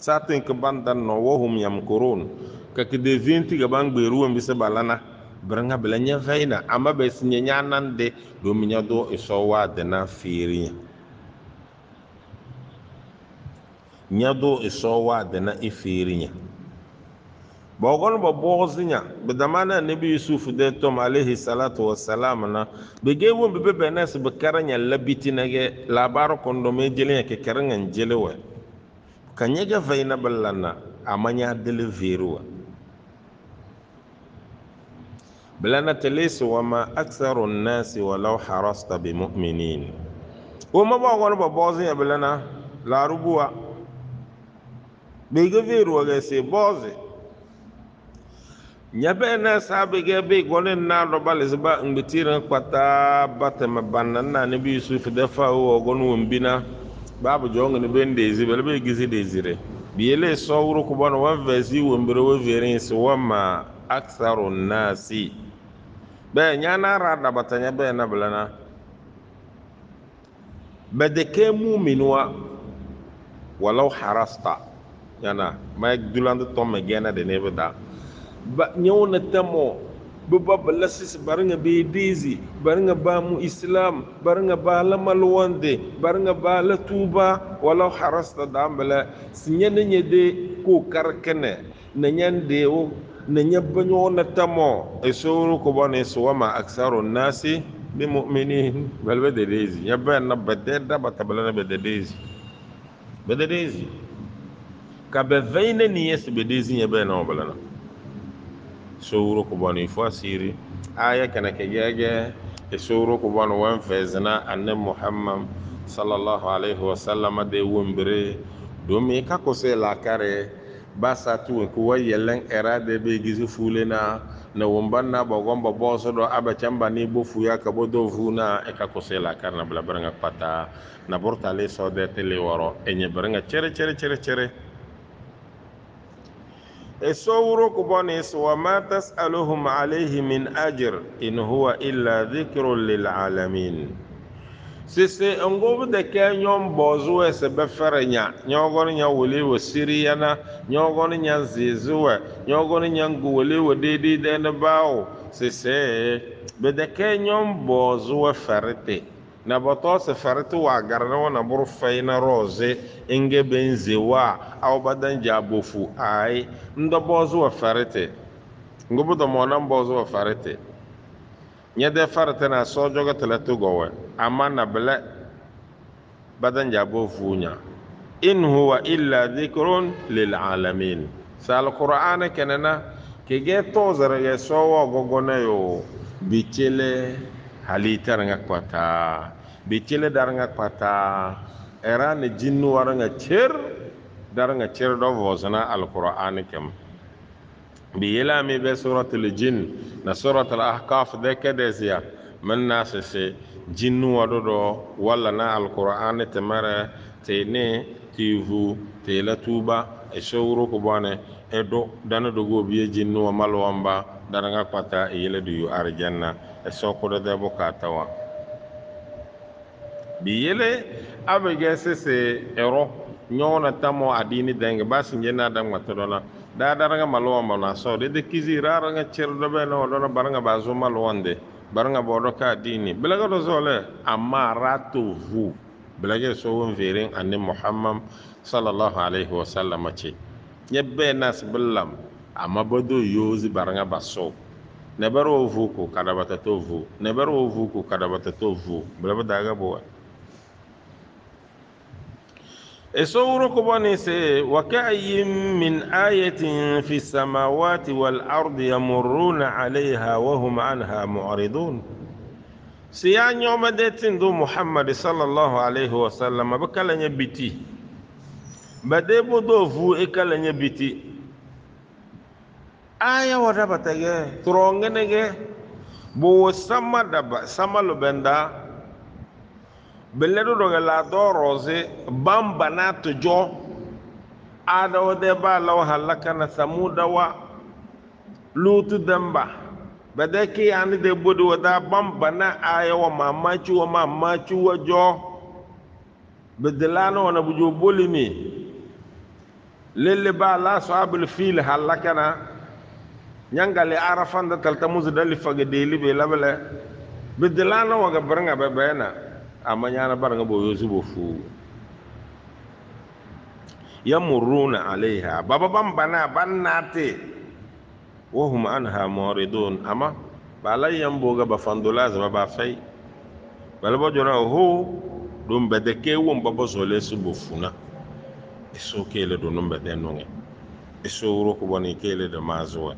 satin ke bandan no wohum yamkurun ka ke de vinti ga bang beru am bisa balana branga belanya vaina amma be sinye nyanan de do minya do isowa de na firi nyado isowa de na ifirinya bogon bo bozinya be damana nabi yusuf de tom alayhi salatu wassalam na be gewo be benes be karanya labiti nage labaro kondo me jele ke karanga jelewe kanyega vaina ballana amanya dele veruwa بلنا تليس وما أكثر الناس ولو حرصت بمؤمنين وما بقول ببازي بلنا لا ربوا بيغفير وغسي بازي nyabe na sabe ge be gonen na do bal zba ngbitir kwata batem bannan na ne bi Yusuf da fa wo gon wombina babu jong ne ben de zibel be gizi de zire biyele sawru ko bon wa vezi wombire wo verin so wama aktharu nasi be nyana rada batanya be na blana بدك مؤمن ولو حرصت yana ma duland to me gena de nebda ba nyawna tamo baba balasis baranga be dizi baranga ba mu islam baranga ba la malwande baranga ba la tuba walaw harasta dambala sinyane nyede ko karkane na nyande o na nyabba nyawna tamo e suru ko bone so wama aksaru nasi bi mu'minin bal be dizi nyabba na bedda batabala be dizi ka be veine ni yes be dizi nyabba na obalana sowro ko boni fo siri aya kana ke yage e sowro ko bon wan fezna anna muhammad sallallahu alaihi wasallam de wombere do mi ka ko se la kare basa tu ko wayelen erade be gizi fulena na wombanna bo gombo boso do aba chamba ni bo fuya ka bo do funa e ka ko se la kare na bla branga pata na bortale so de tele woro e nye branga chere الصور كبانيس وما تسألهم عليه من أجر إن هو إلا ذكر للعالمين sise ngobu de ke nyom bozu ese beferenya nyogon nya wole wo siriyana nyogon nya zizuwe nyogon nya ngwole wo dedi de ne bawo sise be de ke nyom bozu ferete na boto se ferete wa garna na buru feina roze inge benzewa au badan jabofu ai ndo bozu ferete ngobu do monan bozu ferete nyede ferete na sojoga teletu gowe amma na bele badan jabo funya in huwa illa dhikrun lil alamin sal qur'ana kenana ke ge to zara ge sowo gogona yo bichele halitar nga kwata bichele dar nga kwata era ne jinnu war nga cer dar nga cer do vozana al qur'ana kem bi yela mi be suratul jin na suratul ahqaf de kedezia man nasese jinnu wadodo walla na alquran temara tene tivu tela tuba e shawru ko bone e do dana do go biye jinnu wa malwamba daranga pata e yele du arjanna e sokko de bokatawa bi yele abege sese ero nyona tamo adini denge basi njena dam matodona da daranga malwamba na so de kizi raranga cerdo be no dona baranga bazo malwande baranga bodo ka dini belaga do zole amma ratu vu belaga so won verin anni muhammad sallallahu alaihi wasallam ce nyebbe nas billam amma bodo yozi baranga baso ne baro vu ko kadabata to vu ne baro vu ko kadabata to vu belaga daga bo اسورك بنيسي وكأي من آية في السماوات والأرض يمرون عليها وهم عنها معرضون سيان يوم ديتين دو محمد صلى الله عليه وسلم بكلا نبتي بديبو دو فو إكلا نبتي آية ودبتك ترونغنك بو سما دبا سما لبندا beledo do la do rose bamba na to jo ada de ba law halaka na samuda wa lutu damba badaki ani de bodo wada bamba na aya wa mamachi wa jo bedelano na bujo bolimi lele ba la sahabul fil halaka na nyangale arafan da taltamuz dali fage deli be labele bedelano wa gabranga bebena amanyana baranga boyo zubo fu yamuruna alaiha baba bambana bannate wahum anha muridun ama balay yamboga ba fandolaza baba fay balbo jona ho dum bedeke won baba zole subo funa eso kele do numbe denonge eso ro ko boni kele de mazwa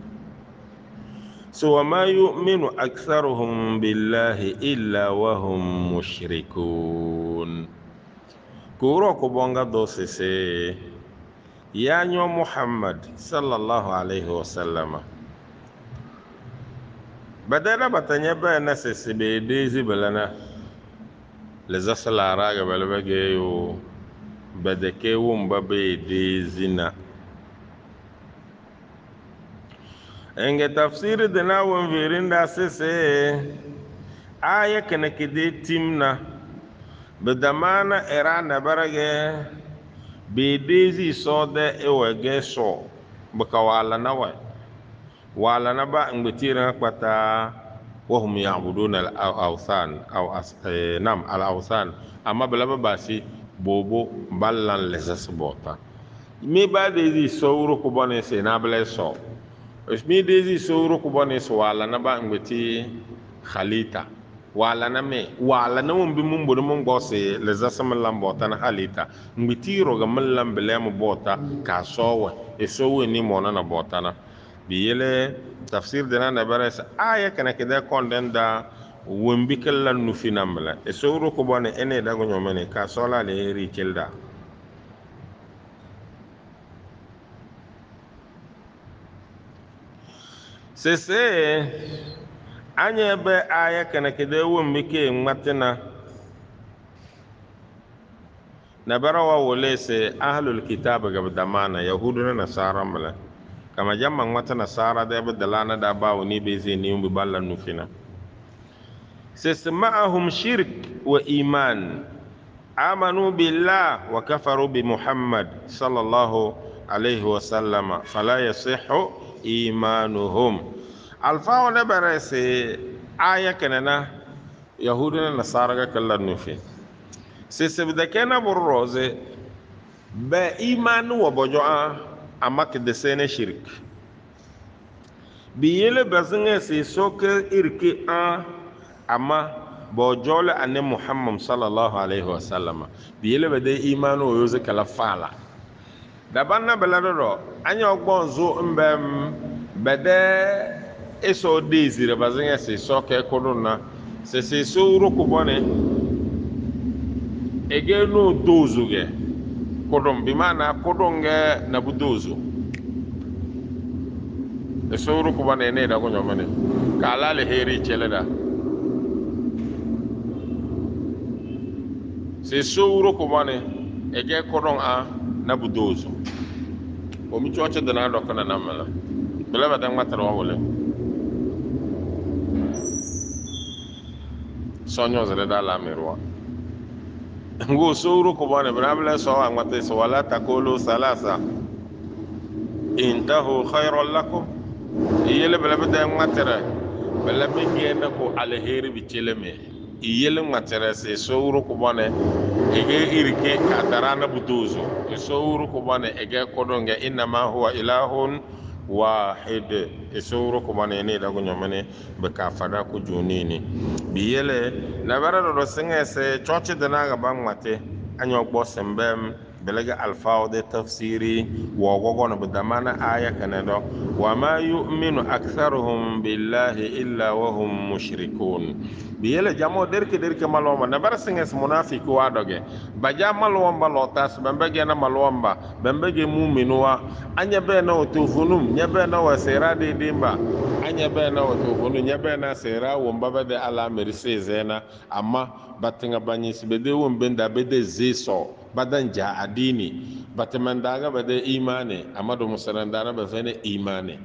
so wa ma yu'minu aktharuhum billahi illa wa hum mushrikun. Kuro ko bonga do sese ya nyo Muhammad sallallahu alaihi wasallam badara batanya ba na sese be dezi balana le zasalara ga balbage yo badake wumba be dezina enge tafsiri dana won virinda sese aya kana kide timna bedamana era na barage be dezi so de ewege so baka wala na ba ngbitira kpata wahum ya'buduna al-awthan aw nam al-awthan amma balaba basi bobo ballan lesas bota mi ba dezi so wuro ko bone se na bale so mi dezi so wuro ko bone so wala na ba ngbiti khalita wala na mun bi mun bodo mun gose lesas mun lambota na khalita ngbitiro ga mun lambele mu bota ka sowe e sowe ni mona na bota na biyele tafsir dana na bares aya kana kida kondenda wombi kala nufi namla e sowro ko bone ene dago nyomene ka sola le ri kelda sese anya be aya kana kida wombi ke matina na barawa wole se ahlul kitab ga damana yahudu na nasara mala kama jamma ngwata nasara da be dalana da bawo ni be ze ni umbi balla nufina sese ma'ahum shirk wa iman amanu billah wa kafaru bi muhammad sallallahu alaihi wasallam fala yasihhu imanuhum alfa wa barase aya kanana yahudu na nasara ga kallan nufi sese da kana burroze ba imanu wa bojoa amak de sene shirk biyele bazinga se soke irki a amma bojole ane muhammad sallallahu alaihi wasallam biyele bade imanu yoze kala fala dabanna belado anya ogbonzo mbem bade eso desire bazinga se soke koduna se so roku bone ege no dozuge kodon bimana kodonge na budozo eso roku bone ne da gonyo mane kala le heri cheleda se sowuro ko bone ege kodon a na budozo o mi choche dana do kana namala bela ba dan matara wole sonyo zere da la merwa ngo sowuro ko bone brabla so an mate so wala takulu salasa intahu khairan lakum yele bela ba dan matara bela minge na ko alheri bi cheleme yele matara se sowuro ko bone ege irike katarana buduzo esowuru ko bane ege kodonge inma huwa ilahun wahid esowuru ko bane ne dago nyomane be ka fada ko jonini biyele na barado do sengese choche dana ga bangmate anyo gbo sembem belega alfao de tafsiri wo gogo no damana aya kanado wa ma yu'minu aktharuhum billahi illa wa hum mushrikun biyele jamo derke maloma na bara singes munafiki wadoge baja malomba lotas bembege na malomba bembege mu'minwa anya be na otofunum nya be na wasera de dimba anya be na otofunu nya be na sera womba be de ala merse zena amma batinga banyis be de wombenda be de zeso badan ja adini batamandaga be de imane amado musalandana be fene imane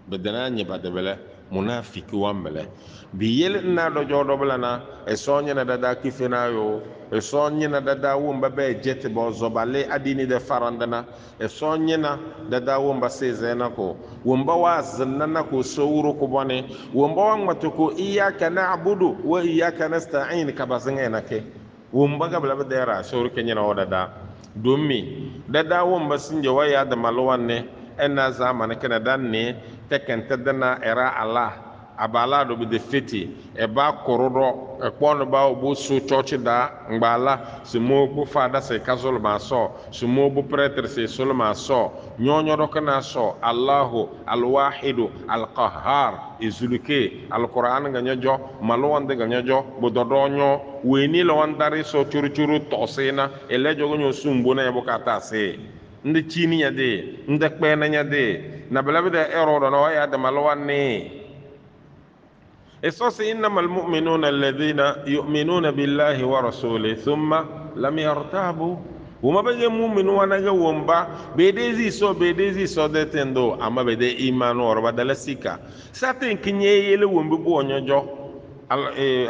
bedana nya badebele munafiki wambele biyel na do jodo blana e sonya na dada kifina yo e sonya na dada wumba be jete bo zobale adini de farandana e sonya na dada wumba sezena ko wumba wazna na ko sowuro ko bone wumba wangmato ko iyyaka na'budu wa iyyaka nasta'in ka bazinga na ke wumba ga bla dera sowur kenya na odada domi dada wumba sinje waya da malwanne ena zamana kana danne tekenta dana era allah abalado bi de fiti eba korodo ekpon ba obo so church da ngbala sumo bo fada se kazol ma so sumo bo pretre se sol ma so nyonyo do kana so Allahu alwahidu alqahhar izuluke alquran nga nyojo malwande nga nyojo bododonyo weni lo wandari so churu tosena elejo gonyo sumbo na yabukata se ndi chini ya de ndi kpena nya de na belabide ero no ya de malwanne إصاص إنما المؤمنون الذين يؤمنون بالله ورسوله ثم لم يرتابوا وما بيجي مؤمن وانا جوهم با بديزي سو دتندو أما بدي إيمان وربا دلسيكا ساتين كنيه يلي ومبو نيجو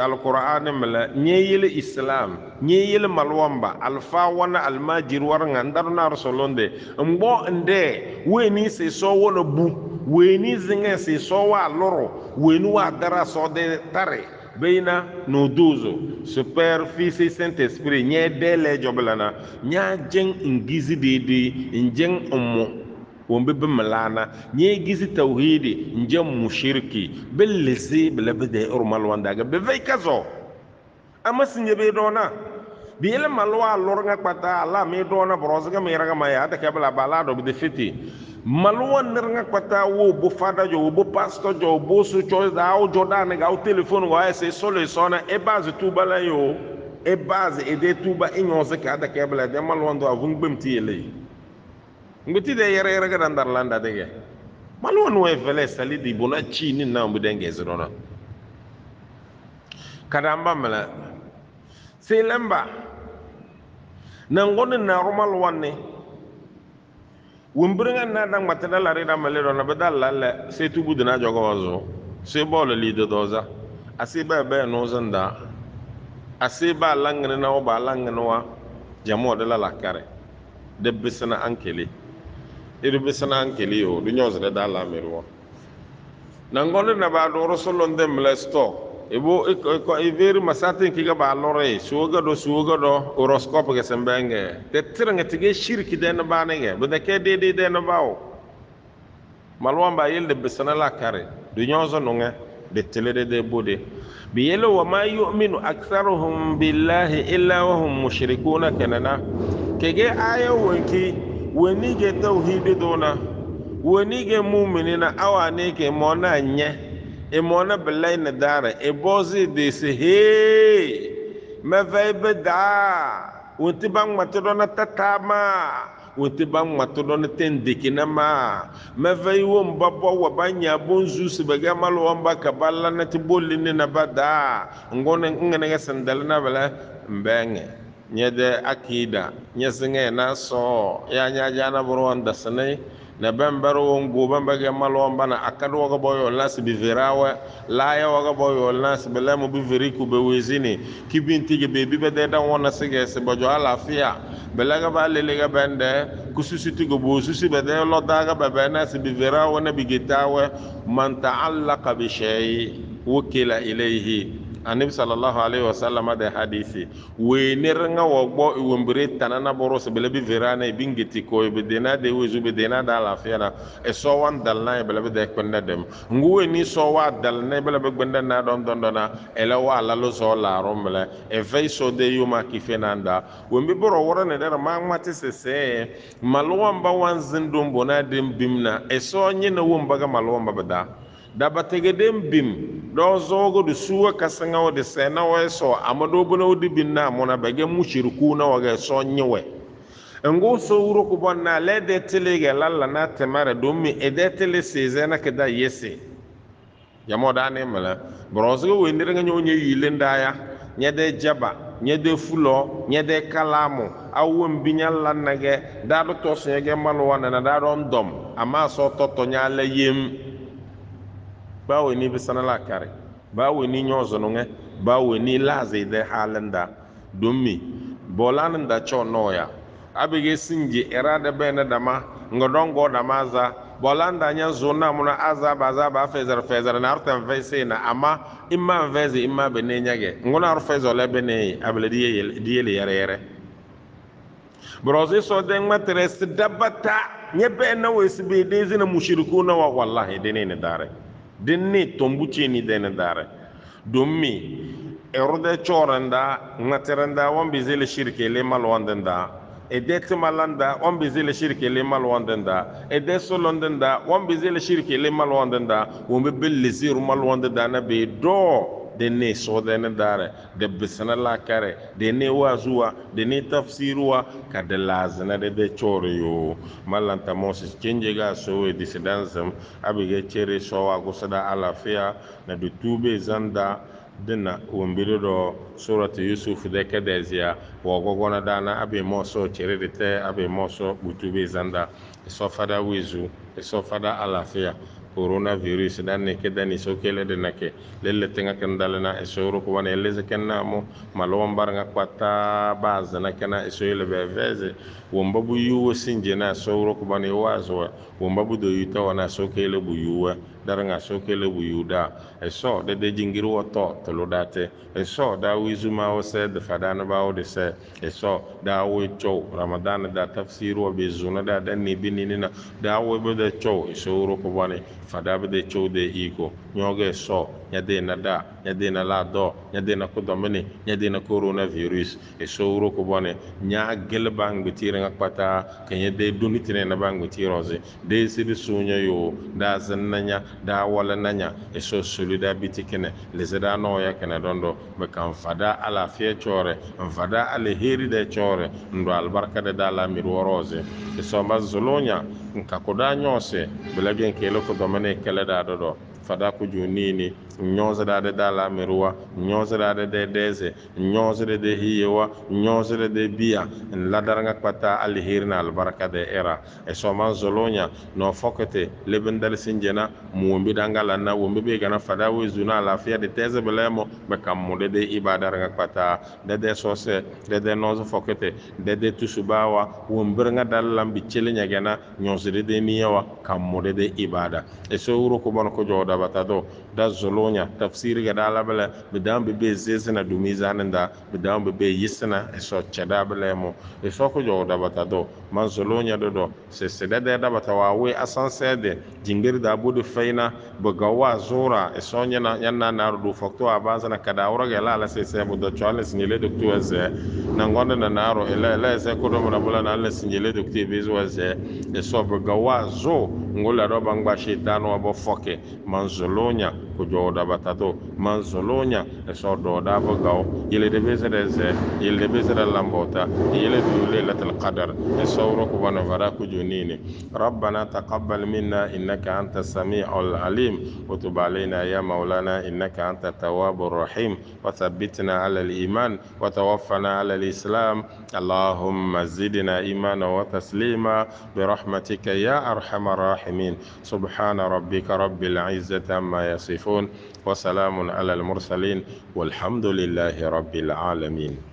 القرآن ملا نيل الإسلام نيل ملوامبا الفا وانا الماجر ورنغا ندرنا رسولون دي مبو اندي ويني سي سو وانا بو weni zinga si so wa loro weni wa dara so de tare beina no dozo super fils et saint esprit nye dele joblana nya jeng ingizi de njeng ummu wombe be malana nye gizi tauhidi njem mushirki bellezi belabde urmal wandaga be vay kazo ama sinye be dona biele malwa lornga kwata ala me dona brozga me raga maya ta kabla balado be fiti malwa nirnga kwata wo bo fada jo bo pastor jo bo su cho da o jodan ga o telephone wa ese solo sona e base tuba la yo e base e de tuba inyoze ka da kabla de malwa ndo avun gbemti ele ngoti de yere ga dandar landa de malwa no e vele sali di bona chini na mbu denge zrona kadamba mala selemba na ngone na romal wanne wumbringa na dang matana la rida malero na badal la se tubu dina jogo wazo se bolo lido doza asiba be no zanda asiba langene na oba langene wa jamo de la kare de bisana ankeli idu bisana ankeli yo du nyozre da la merwo na ngone na ba do rasulon dem lesto ebo ko iveri masatin kiga ba lore suga do horoscope ke sembenge te tiranga tige shirki den banenge be de ke de den bawo malwamba yelde bisana la kare du nyozo nunga de tele de bode bi yelo wa ma yu'minu aktharuhum billahi illa wa hum mushrikuna kanana kege ayo wonki woni ge tauhid dona woni ge mu'minina awane ke mona nye e mona belay na dara e bozi de se he ma vai beda wonti bang matodo na tatama wonti bang matodo na tendikina ma vai won babo wa banya bonzu se baga malo wamba kaballa na tibolini na bada ngone ngene ga sandal na bala mbenge nyede akida nyesinge na so ya nya jana burwan da sanai na bambaro ngo bambaga malomba na akado ga boyo las bi verawa la ya ga boyo las belamo bi veriku be wezini kibinti ge be be de da wona sige se bojo ala fia belaga ba lele ga bende kususuti go bo susi be de lo daga be be na se bi verawa na bi getawa man ta'allaqa bi shay wukila ilayhi anabi sallallahu alaihi wasallam da hadisi we nirnga wogbo iwombire tanana boros belebi verana bingiti ko be dena de wezu be dena da lafiya na e so wan dalna e belebi de kwenda dem nguwe ni so wa dalna belebi gbenda na don dona ele wa lalo so la romle e vey so de yuma kifenanda wembi boro wora ne dara ma mati se malwamba wan zindum bona dem bimna e so nyina womba ga malwamba bada daba tegedem bim do zogo du suwa kasanga o de sena o so amado bono odi binna mona bege mushriku na waga so nyewe ngo so wuro ko bonna le de telege lalla na temare do mi e de tele sezena ke da yese yamo da ne mala brozo we ndire nga nyonye yilenda ya nyede jaba nyede fulo nyede kalamu awum binyalla nage da do to sege malo wana na da do ndom ama so toto nyala yem bawo ni bisana la kare bawo ni nyozo nonge bawo ni laze de halanda domi bolan da chonoya abige sinji erade bene dama ngodongo damaza bolanda nya zona muna azaba fezer na artan na ama imma veze imma benenyage ngona arfezo le bene abledi diele yare broze so de matres dabata nyebe na wesbe de zina mushrikuna wa wallahi denene dare den ne tombuce ni den dare don me erode choranda ngateranda wan bizele shirke le malwandanda edet malanda wan bizele shirke le malwandanda edet solondanda wan bizele shirke le malwandanda won be belizir malwandanda na be do de ne so de ne dare de bisana la kare de ne wazuwa de ne tafsiruwa ka de lazana de chore yo malanta moses kenje ga so e disidansam abige chere so wa gusada alafia na de tube zanda dina wombiri do suratu yusuf de kedezia wogogona dana abe moso chere de te abe moso butube zanda so fada wizu so fada alafia coronavirus dan ne ke dani so kele de nake lelle tenga kan dalana e so ko wane leze kenna mo malon bar nga kwata baz na kana e so ile be veze womba bu yuwo sinje na so ko bane wazo womba bu do yuta wana so kele bu yuwa dar nga so kele bu yuda e so de jingiri woto to lo date e so da wizuma o se de fadana ba o de se e so da wo cho ramadan da tafsiru be zuna da dan ni binina da wo be de cho e so ko bane fada be de cho de iko nyoge so nyade na da nyade na la do nyade na ko domene nyade na coronavirus e so ko bane nya gel bang bitire ngakpata kenye de dunitine na bang bitiroze de sibi sunya yo da zannanya da wala nanya e so solida bitikene le zeda no ya kana dondo be kan fada ala fie chore fada ale heri de chore ndo albarka de dala mirworoze e so mazolonya nkakoda nyose belagen kelo ko domene kele da do fada ko junini nyoze da dala mirwa nyoze da de deze nyoze de hiyewa nyoze de bia ladaranga kpata alheri albarka de era e so manzolonya no fokete lebendal sinjena muombi dangala na wombe be gana fada wezuna lafia de teze belemo be kamude de ibadaranga kpata de sose de nozo fokete de tusubawa wombirnga dalam bichele gana nyosede de niyawa kamude de ibada e so wuro ko bon ko joda batado da zolonya tafsiri ga dala bele bidam be zezena dumizananda bidam be yisna e so cheda belemo e so ko joda batado man zolonya do se de da batawa we asansede jingir da budu faina bagawa zora e so nyana yanna na do fakto abazana kada wora ga la se bu do chales ni le docteur ze na ngonda na naro ele se ko do na bula na le signele docteur bezo ze e so bagawa zo ngola do bangba shetano abo foke man zolonya ko joda batato man zolonya e so do da bagaw yele de beze de ze yele de beze de lambota yele de lailatul qadar e so ro ko wana vara ko junini ربنا تقبل منا إنك أنت السميع العليم وتب علينا يا مولانا إنك أنت التواب الرحيم وثبتنا على الإيمان وتوفنا على الإسلام اللهم زدنا إيمانا وتسليما برحمتك يا أرحم الراحمين سبحان ربك رب العزة عما يصفون وسلام على المرسلين والحمد لله رب العالمين